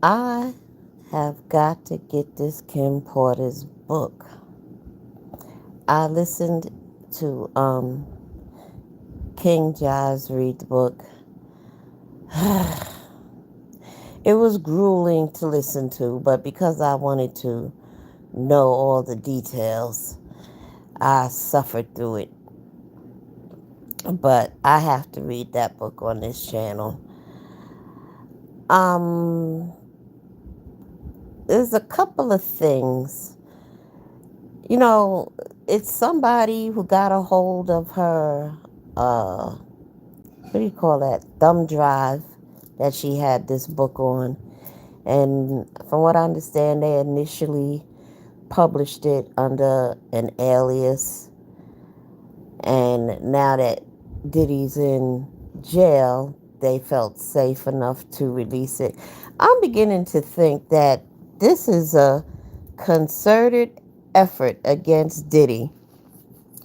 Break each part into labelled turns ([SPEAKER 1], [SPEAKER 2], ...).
[SPEAKER 1] I have got to get this Kim Porter's book. I listened to King Jaws read the book. It was grueling to listen to, but because I wanted to know all the details, I suffered through it. But I have to read that book on this channel. Um, there's a couple of things. You know, it's somebody who got a hold of her, what do you call that, thumb drive that she had this book on. And from what I understand, they initially published it under an alias. And now that Diddy's in jail, they felt safe enough to release it. I'm beginning to think that this is a concerted effort against Diddy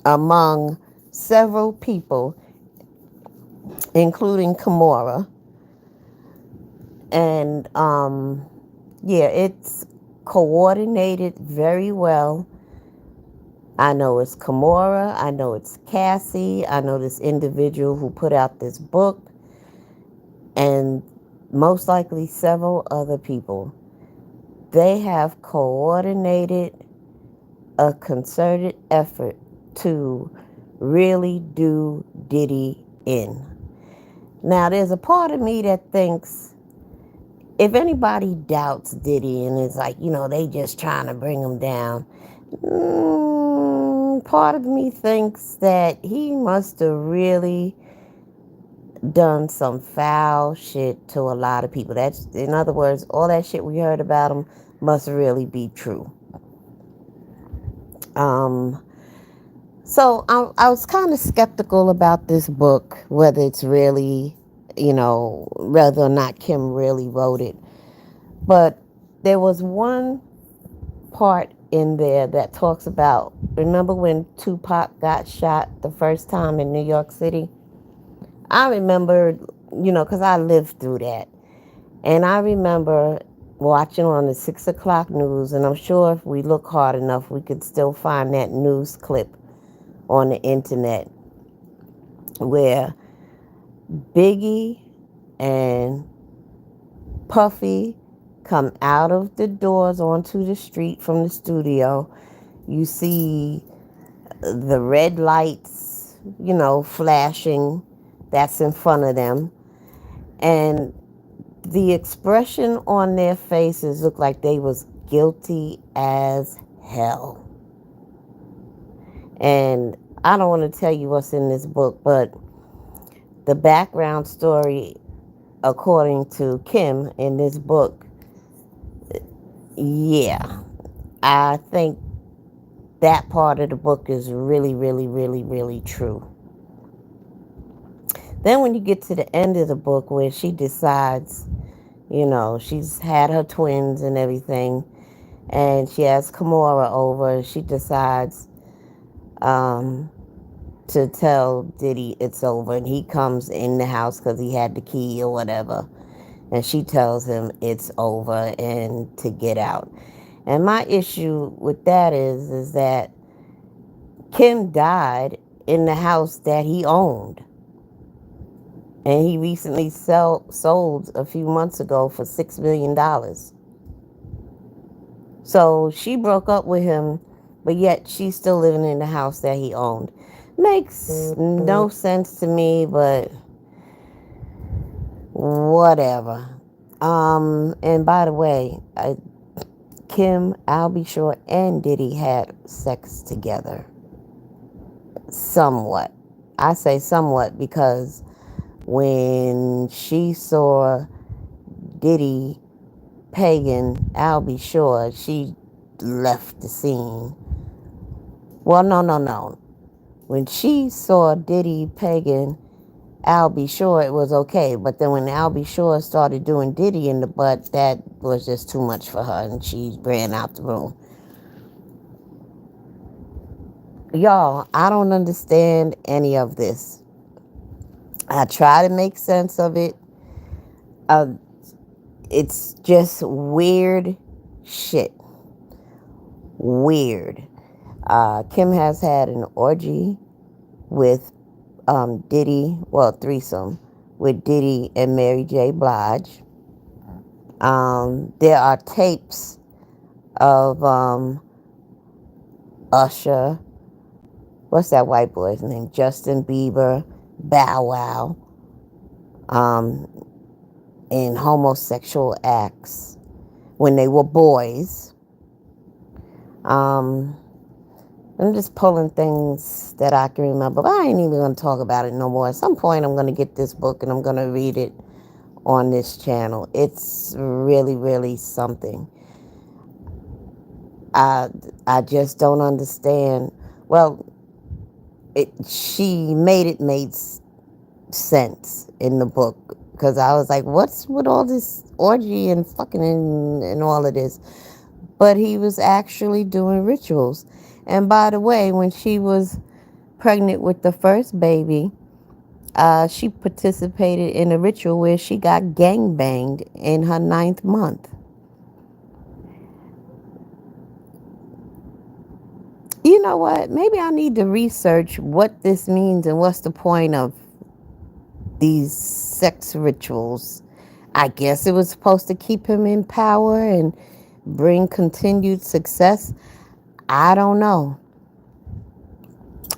[SPEAKER 1] among several people, including Kimora. And yeah, it's coordinated very well. I know it's Kimora, I know it's Cassie, I know this individual who put out this book, and most likely several other people. They have coordinated a concerted effort to really do Diddy in. Now, there's a part of me that thinks if anybody doubts Diddy and is like, they just trying to bring him down, part of me thinks that he must have really done some foul shit to a lot of people. That's, in other words, all that shit we heard about him must really be true. Um, so I was kind of skeptical about this book, whether it's really, whether or not Kim really wrote it. But there was one part in there that talks about, remember when Tupac got shot the first time in New York City? I remember, because I lived through that. And I remember watching on the 6 o'clock news, and I'm sure if we look hard enough, we could still find that news clip on the internet where Biggie and Puffy come out of the doors onto the street from the studio. You see the red lights, flashing. That's in front of them. And the expression on their faces looked like they was guilty as hell. And I don't want to tell you what's in this book, but the background story, according to Kim in this book, yeah, I think that part of the book is really, really, really, really true. Then when you get to the end of the book where she decides, she's had her twins and everything, and she has Kimora over, she decides to tell Diddy it's over, and he comes in the house because he had the key or whatever, and she tells him it's over and to get out. And my issue with that is that Kim died in the house that he owned, and he recently sold a few months ago for $6 million. So she broke up with him, but yet she's still living in the house that he owned. Makes no sense to me, but whatever. And by the way, Kim, I'll be sure, and Diddy had sex together. Somewhat. I say somewhat because when she saw Diddy Pagan, I'll be sure she left the scene. Well, no. When she saw Diddy Pagan, I'll be sure it was okay. But then when I'll be sure started doing Diddy in the butt, that was just too much for her, and she ran out the room. Y'all, I don't understand any of this. I try to make sense of it. It's just weird shit. Weird. Kim has had an orgy with Diddy, well, threesome with Diddy and Mary J. Blige. There are tapes of Usher, what's that white boy's name? Justin Bieber, Bow Wow, um, in homosexual acts when they were boys. Um, I'm just pulling things that I can remember, but I ain't even going to talk about it no more. At some point, I'm going to get this book and I'm going to read it on this channel. It's really, really something. I I just don't understand. Well, she made sense in the book because I was like, what's with all this orgy and fucking and all of this? But he was actually doing rituals. And by the way, when she was pregnant with the first baby, she participated in a ritual where she got gang banged in her 9th month. You know what? Maybe I need to research what this means and what's the point of these sex rituals. I guess it was supposed to keep him in power and bring continued success. I don't know.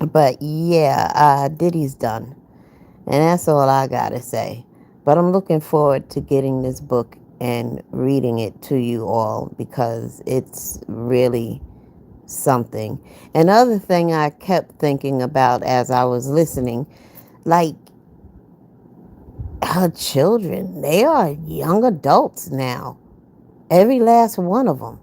[SPEAKER 1] But yeah, Diddy's done. And that's all I gotta say. But I'm looking forward to getting this book and reading it to you all because it's really something. Another thing I kept thinking about as I was listening, like her children, they are young adults now. Every last one of them.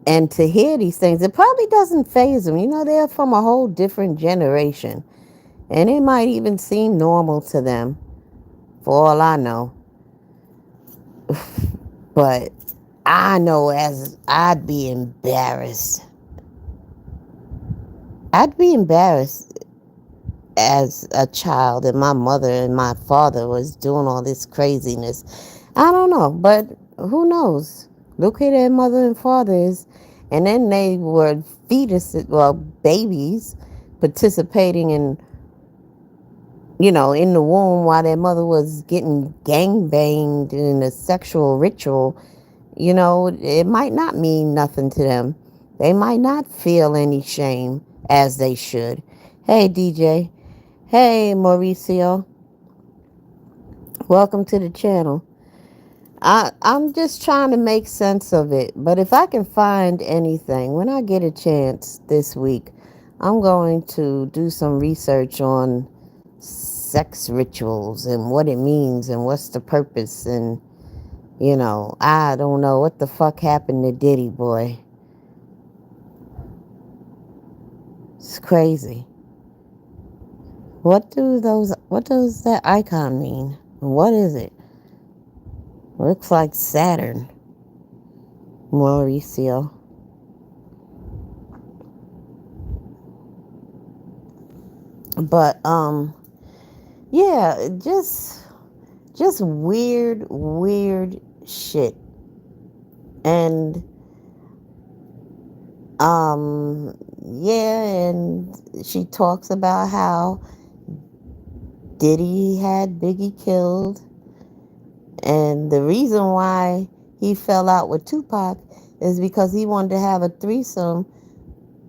[SPEAKER 1] And to hear these things, it probably doesn't faze them. You know, they're from a whole different generation. And it might even seem normal to them, for all I know. But I know as I'd be embarrassed. I'd be embarrassed as a child and my mother and my father was doing all this craziness. I don't know, but who knows? Look who their mother and father is. And then they were fetuses, well, babies, participating in, in the womb while their mother was getting gang banged in a sexual ritual. It might not mean nothing to them. They might not feel any shame as they should. Hey, DJ. Hey, Mauricio. Welcome to the channel. I'm just trying to make sense of it. But if I can find anything, when I get a chance this week, I'm going to do some research on sex rituals and what it means and what's the purpose. And, I don't know what the fuck happened to Diddy, boy. It's crazy. What does that icon mean? What is it? Looks like Saturn. Mauricio. But yeah, just weird shit. And yeah, and she talks about how Diddy had Biggie killed. And the reason why he fell out with Tupac is because he wanted to have a threesome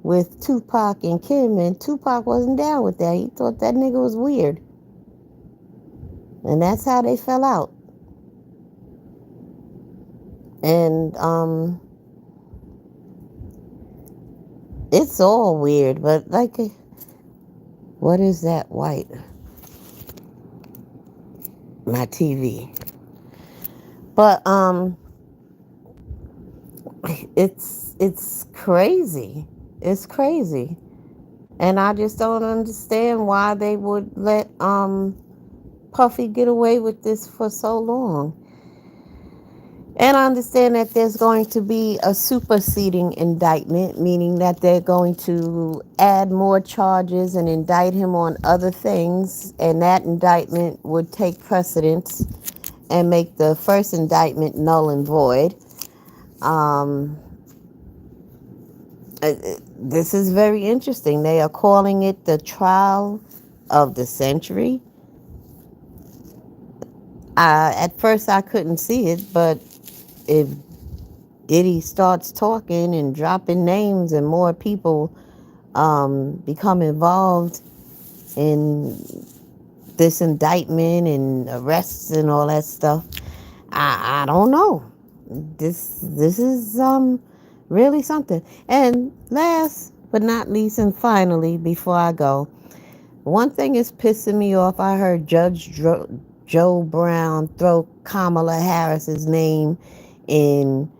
[SPEAKER 1] with Tupac and Kim, and Tupac wasn't down with that. He thought that nigga was weird. And that's how they fell out. And it's all weird, but like, what is that white? My TV. But it's crazy. It's crazy. And I just don't understand why they would let Puffy get away with this for so long. And I understand that there's going to be a superseding indictment, meaning that they're going to add more charges and indict him on other things, and that indictment would take precedence. and make the first indictment null and void. Um, this is very interesting. They are calling it the trial of the century. At first, I couldn't see it, but if Diddy starts talking and dropping names and more people become involved in this indictment and arrests and all that stuff, I don't know. This is really something. And last but not least, and finally, before I go, one thing is pissing me off. I heard Joe Brown throw Kamala Harris's name in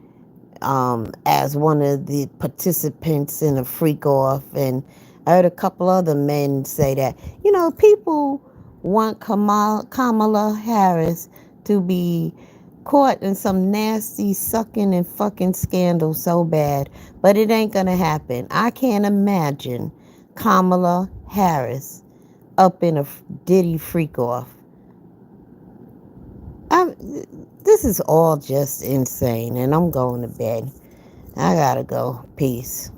[SPEAKER 1] as one of the participants in a freak off, and I heard a couple other men say that, people want Kamala Harris to be caught in some nasty sucking and fucking scandal so bad, but it ain't gonna happen. I can't imagine Kamala Harris up in a Diddy freak off. I'm, this is all just insane, and I'm going to bed. I gotta go. Peace.